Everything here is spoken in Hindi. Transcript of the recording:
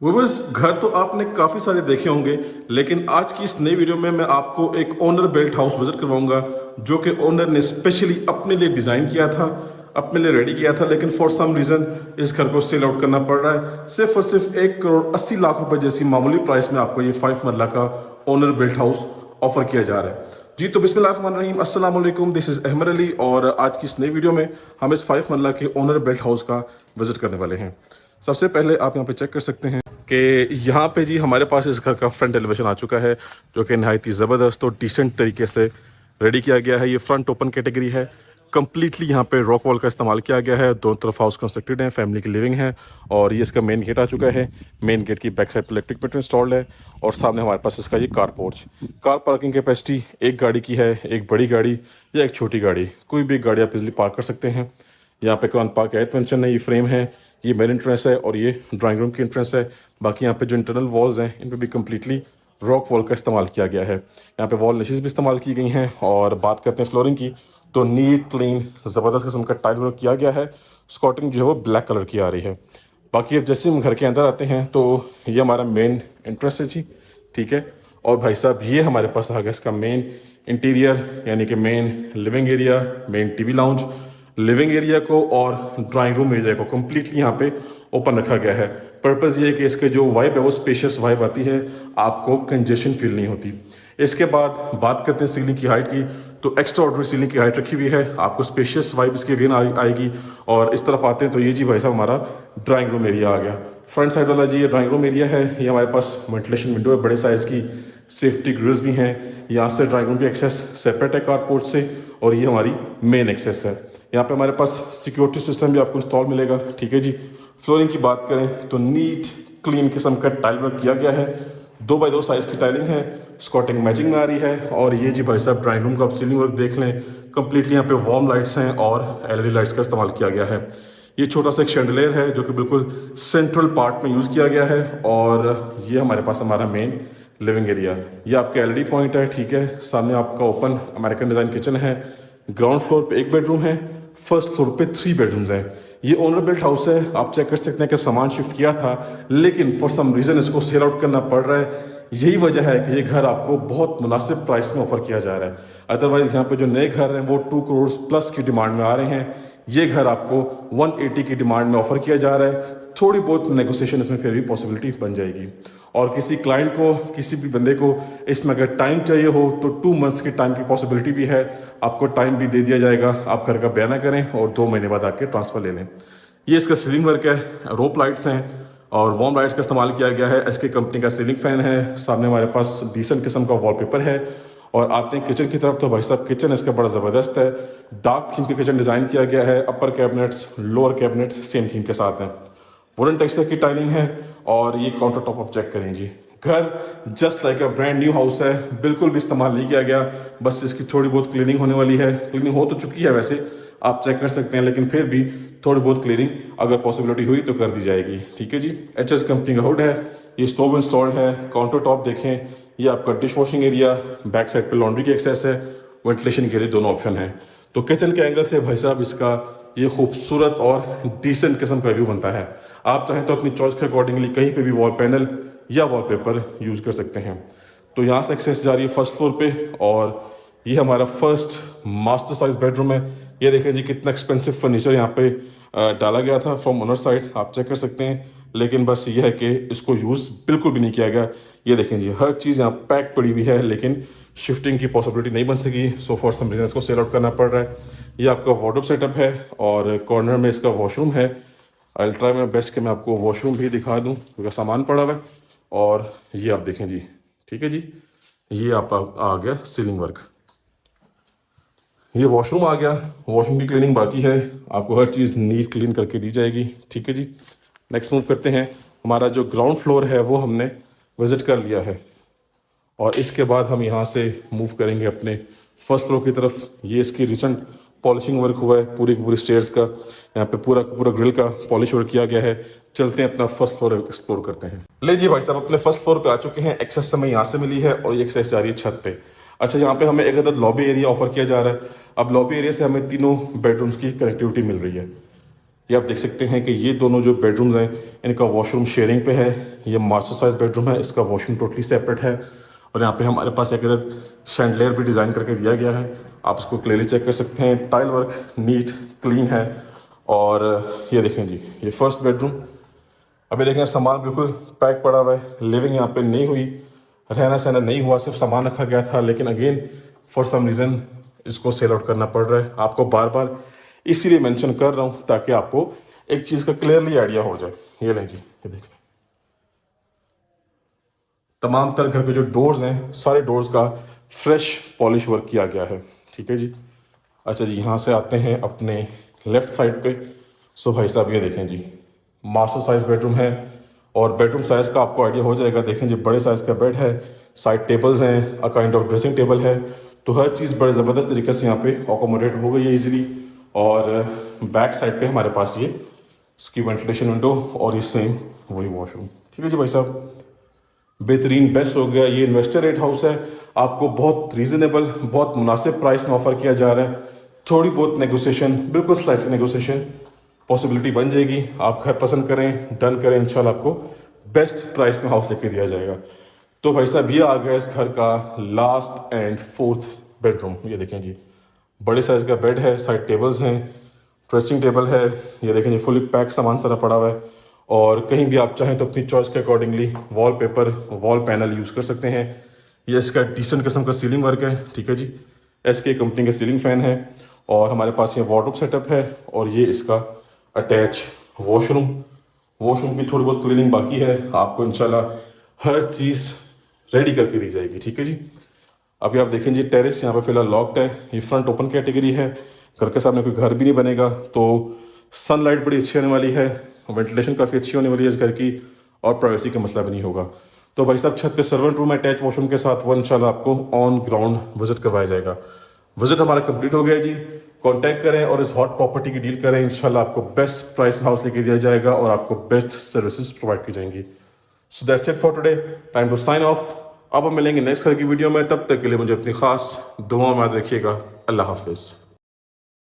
व्यूअर्स, घर तो आपने काफ़ी सारे देखे होंगे, लेकिन आज की इस नई वीडियो में मैं आपको एक ओनर बिल्ट हाउस विजिट करवाऊंगा जो कि ओनर ने स्पेशली अपने लिए डिज़ाइन किया था, अपने लिए रेडी किया था, लेकिन फॉर सम रीज़न इस घर को सेल आउट करना पड़ रहा है। सिर्फ और सिर्फ 1 करोड़ 80 लाख रुपए जैसी मामूली प्राइस में आपको ये 5 मरला का ओनर बिल्ट हाउस ऑफर किया जा रहा है। जी तो बिस्मिल्लाहिर्रहमानिर्रहीम, अस्सलाम वालेकुम, दिस इज़ अहमद अली और आज की इस नई वीडियो में हम इस 5 मरला के ओनर बिल्ट हाउस का विजिट करने वाले हैं। सबसे पहले आप यहाँ पे चेक कर सकते हैं कि यहाँ पे जी हमारे पास इस घर का फ्रंट एलिवेशन आ चुका है जो कि नहायत ही ज़बरदस्त और डिसेंट तरीके से रेडी किया गया है। ये फ्रंट ओपन कैटेगरी है, कम्प्लीटली यहाँ पे रॉक वॉल का इस्तेमाल किया गया है। दोनों तरफ हाउस कंस्ट्रक्टेड है, फैमिली की लिविंग है और ये इसका मेन गेट आ चुका है। मेन गेट की बैक साइड पर इलेक्ट्रिक मीटर इंस्टॉल्ड है और सामने हमारे पास इसका ये car porch. Car parking capacity एक गाड़ी की है, एक बड़ी गाड़ी या एक छोटी गाड़ी, कोई भी गाड़ी आप इजली पार्क कर सकते हैं। यहाँ पे कौन पार्क एयर मेंशन है, ये फ्रेम है, ये मेन एंट्रेंस है और ये ड्राइंग रूम की एंट्रेंस है। बाकी यहाँ पे जो इंटरनल वॉल्स हैं इन पे भी कम्प्लीटली रॉक वॉल का इस्तेमाल किया गया है। यहाँ पे वॉल निशेस भी इस्तेमाल की गई हैं। और बात करते हैं फ्लोरिंग की, तो नीट क्लीन ज़बरदस्त किस्म का टाइल वर्क किया गया है। स्कॉटिंग जो है वो ब्लैक कलर की आ रही है। बाकी अब जैसे हम घर के अंदर आते हैं तो ये हमारा मेन एंट्रेंस है जी, ठीक है। और भाई साहब ये हमारे पास आ गया इसका मेन इंटीरियर, यानी कि main living area, main TV lounge. Living area को और ड्राइंग रूम एरिया को कम्प्लीटली यहाँ पे ओपन रखा गया है। पर्पज़ ये है कि इसके जो वाइब है वो स्पेशियस वाइब आती है, आपको कंजेशन फील नहीं होती। इसके बाद बात करते हैं सीलिंग की हाइट की, तो एक्स्ट्रा ऑर्डिनरी सीलिंग की हाइट रखी हुई है, आपको स्पेशियस वाइब इसकी अगेन आएगी। और इस तरफ आते हैं तो ये जी भाई साहब हमारा ड्राइंग रूम एरिया आ गया। फ्रंट साइड वाला जी ये ड्राइंग रूम एरिया है। ये हमारे पास वेंटिलेशन विंडो है बड़े साइज़ की, सेफ्टी ग्रिल्स भी हैं। यहाँ से ड्राइंग रूम की एक्सेस सेपरेट है कारपोर्ट से और ये हमारी मेन एक्सेस है। यहाँ पे हमारे पास सिक्योरिटी सिस्टम भी आपको इंस्टॉल मिलेगा, ठीक है जी। फ्लोरिंग की बात करें तो नीट क्लीन किस्म का टाइल वर्क किया गया है, 2x2 साइज़ की टाइलिंग है, स्कॉटिंग मैचिंग में आ रही है। और ये जी भाई साहब ड्राइंग रूम का आप सीलिंग वर्क देख लें, कंप्लीटली यहाँ पे वार्म लाइट्स हैं और एलईडी लाइट्स का इस्तेमाल किया गया है। ये छोटा सा एक शैंडलियर है जो कि बिल्कुल सेंट्रल पार्ट में यूज़ किया गया है। और ये हमारे पास हमारा मेन लिविंग एरिया, ये आपका एलईडी पॉइंट है, ठीक है। सामने आपका ओपन अमेरिकन डिज़ाइन किचन है। ग्राउंड फ्लोर पे 1 बेडरूम है, फर्स्ट फ्लोर पे 3 बेडरूम्स हैं। ये ओनर बिल्ट हाउस है, आप चेक कर सकते हैं कि सामान शिफ्ट किया था लेकिन फॉर सम रीज़न इसको सेल आउट करना पड़ रहा है। यही वजह है कि ये घर आपको बहुत मुनासिब प्राइस में ऑफर किया जा रहा है। अदरवाइज़ यहाँ पे जो नए घर हैं वो 2 करोड़ प्लस की डिमांड में आ रहे हैं। ये घर आपको 180 की डिमांड में ऑफर किया जा रहा है। थोड़ी बहुत नेगोशिएशन इसमें फिर भी पॉसिबिलिटी बन जाएगी। और किसी क्लाइंट को, किसी भी बंदे को इसमें अगर टाइम चाहिए हो तो 2 मंथ्स की टाइम की पॉसिबिलिटी भी है। आपको टाइम भी दे दिया जाएगा, आप घर का बयाना करें और 2 महीने बाद आके ट्रांसफ़र ले लें। ये इसका सीलिंग वर्क है, रोप लाइट्स हैं और वार्म लाइट्स का इस्तेमाल किया गया है। एसके कंपनी का सीलिंग फैन है। सामने हमारे पास डिसेंट किस्म का वॉलपेपर है। और आते हैं किचन की तरफ, तो भाई साहब किचन इसका बड़ा ज़बरदस्त है। डार्क थीम का किचन डिज़ाइन किया गया है। Upper cabinets, lower cabinets same theme के साथ हैं। वुडन टेक्सचर की टाइलिंग है और ये काउंटर टॉप आप चेक करें जी। घर just like a brand new house है, बिल्कुल भी इस्तेमाल नहीं किया गया, बस इसकी थोड़ी बहुत क्लीनिंग होने वाली है। क्लीनिंग हो तो चुकी है वैसे, आप चेक कर सकते हैं, लेकिन फिर भी थोड़ी बहुत क्लीनिंग अगर पॉसिबिलिटी हुई तो कर दी जाएगी, ठीक है जी। एचएस कंपनी का हुड है, ये स्टोव इंस्टॉल्ड है। काउंटर टॉप देखें, ये आपका dish washing area, back side पे लॉन्ड्री की एक्सेस है, वेंटिलेशन के लिए दोनों ऑप्शन है। तो किचन के एंगल से भाई साहब इसका ये खूबसूरत और डिसेंट किस्म का व्यू बनता है। आप चाहें तो अपनी चॉइस के अकॉर्डिंगली कहीं पे भी वॉल पैनल या वॉलपेपर यूज़ कर सकते हैं। तो यहाँ से एक्सेस जा रही है फर्स्ट फ्लोर पे और ये हमारा फर्स्ट मास्टर साइज बेडरूम है। ये देखें जी कितना एक्सपेंसिव फर्नीचर यहाँ पे डाला गया था फ्रॉम ओनर साइड, आप चेक कर सकते हैं। लेकिन बस ये है कि इसको यूज़ बिल्कुल भी नहीं किया गया। ये देखें जी हर चीज़ यहाँ पैक पड़ी हुई है, लेकिन शिफ्टिंग की पॉसिबिलिटी नहीं बन सकी, सो फॉर सम रीजन इसको सेल आउट करना पड़ रहा है। ये आपका वार्डरोब सेटअप है और कॉर्नर में इसका वॉशरूम है। आई ट्राई माई बेस्ट कि मैं आपको वॉशरूम भी दिखा दूँ क्योंकि सामान पड़ा हुआ है। और ये आप देखें जी, ठीक है जी, ये आपका आ गया सीलिंग वर्क। ये वॉशरूम आ गया, वॉशरूम की क्लीनिंग बाकी है, आपको हर चीज़ नीट क्लीन करके दी जाएगी, ठीक है जी। नेक्स्ट मूव करते हैं, हमारा जो ग्राउंड फ्लोर है वो हमने विज़िट कर लिया है और इसके बाद हम यहाँ से मूव करेंगे अपने फर्स्ट फ्लोर की तरफ। ये इसकी रिसेंट पॉलिशिंग वर्क हुआ है पूरी पूरी स्टेयर्स का, यहाँ पे पूरा पूरा ग्रिल का पॉलिश वर्क किया गया है। चलते हैं अपना फर्स्ट फ्लोर एक्सप्लोर करते हैं। ले जी भाई साहब अपने फर्स्ट फ्लोर पे आ चुके हैं। एक्सेस हमें यहाँ से मिली है और ये एक्सेस जा रही है छत पे। अच्छा, यहाँ पे हमें एक अदद लॉबी एरिया ऑफर किया जा रहा है। अब लॉबी एरिया से हमें तीनों बेडरूम्स की कनेक्टिविटी मिल रही है। ये आप देख सकते हैं कि ये दोनों जो बेडरूम्स हैं इनका वॉशरूम शेयरिंग पे है। ये मास्टर साइज बेडरूम है, इसका वॉशरूम टोटली सेपरेट है। और यहाँ पे हमारे पास एक अदद शैंडलियर भी डिज़ाइन करके दिया गया है, आप इसको क्लियरली चेक कर सकते हैं। टाइल वर्क नीट क्लीन है। और ये देखें जी, ये फर्स्ट बेडरूम। अभी देखें सामान बिल्कुल पैक पड़ा हुआ है, लिविंग यहाँ पे नहीं हुई, रहना सहना नहीं हुआ, सिर्फ सामान रखा गया था। लेकिन अगेन फॉर सम रीज़न इसको सेल आउट करना पड़ रहा है। आपको बार बार इसीलिए मेंशन कर रहा हूँ ताकि आपको एक चीज़ का क्लियरली आइडिया हो जाए। ये लें जी, ये देखिए तमाम तर घर के जो डोर्स हैं सारे डोर्स का फ्रेश पॉलिश वर्क किया गया है। ठीक है जी। अच्छा जी, यहाँ से आते हैं अपने लेफ्ट साइड पे। सो भाई साहब ये देखें जी, मास्टर साइज बेडरूम है। और बेडरूम साइज़ का आपको आइडिया हो जाएगा। देखें जी, बड़े साइज़ का बेड है, साइड टेबल्स हैं, a kind of dressing table है। तो हर चीज़ बड़े ज़बरदस्त तरीके से यहाँ पे अकोमोडेट हो गई है ईजिली। और बैक साइड पे हमारे पास ये इसकी वेंटिलेशन विंडो और ये सेम वही वॉशरूम। ठीक है जी भाई साहब, बेहतरीन बेस्ट हो गया। ये इन्वेस्टर रेट हाउस है, आपको बहुत रीज़नेबल बहुत मुनासिब प्राइस में ऑफ़र किया जा रहा है। थोड़ी बहुत नेगोशिएशन, बिल्कुल स्लाइटली नेगोशिएशन पॉसिबिलिटी बन जाएगी। आप घर पसंद करें, डन करें, इंशाल्लाह आपको बेस्ट प्राइस में हाउस लेके दिया जाएगा। तो भाई साहब ये आ गया इस घर का लास्ट एंड फोर्थ बेडरूम। ये देखें जी, बड़े साइज़ का बेड है, साइड टेबल्स हैं, ड्रेसिंग टेबल है। ये देखें जी, फुली पैक सामान सारा पड़ा हुआ है। और कहीं भी आप चाहें तो अपनी चॉइस के accordingly wallpaper wall panel use कर सकते हैं। ये इसका डिसेंट किस्म का सीलिंग वर्क है। ठीक है जी, एसके कंपनी का सीलिंग फ़ैन है। और हमारे पास ये वार्डरोब सेटअप है। और ये इसका अटैच वॉशरूम। वॉशरूम की थोड़ी बहुत क्लीनिंग बाकी है, आपको इंशाल्लाह हर चीज़ रेडी करके दी जाएगी। ठीक है जी। अभी आप देखें जी, टेरेस यहाँ पे फिलहाल लॉक्ड है। ये फ्रंट ओपन कैटेगरी है, घर के सामने कोई घर भी नहीं बनेगा, तो सनलाइट बड़ी अच्छी आने वाली है, वेंटिलेशन काफ़ी अच्छी होने वाली है इस घर की, और प्राइवेसी का मसला भी नहीं होगा। तो भाई साहब छत पे सर्वेंट रूम अटैच वॉशरूम के साथ वो इंशाल्लाह आपको ऑन ग्राउंड विजिट करवाया जाएगा। विजिट हमारा कंप्लीट हो गया जी। कांटेक्ट करें और इस हॉट प्रॉपर्टी की डील करें, इंशाल्लाह आपको बेस्ट प्राइस में हाउस लेके दिया जाएगा और आपको बेस्ट सर्विसेज प्रोवाइड की जाएंगी। So that's it for today, time to sign off. अब हम मिलेंगे नेक्स्ट घर की वीडियो में, तब तक के लिए मुझे अपनी खास दुआओं में याद रखिएगा। अल्लाह हाफिज़।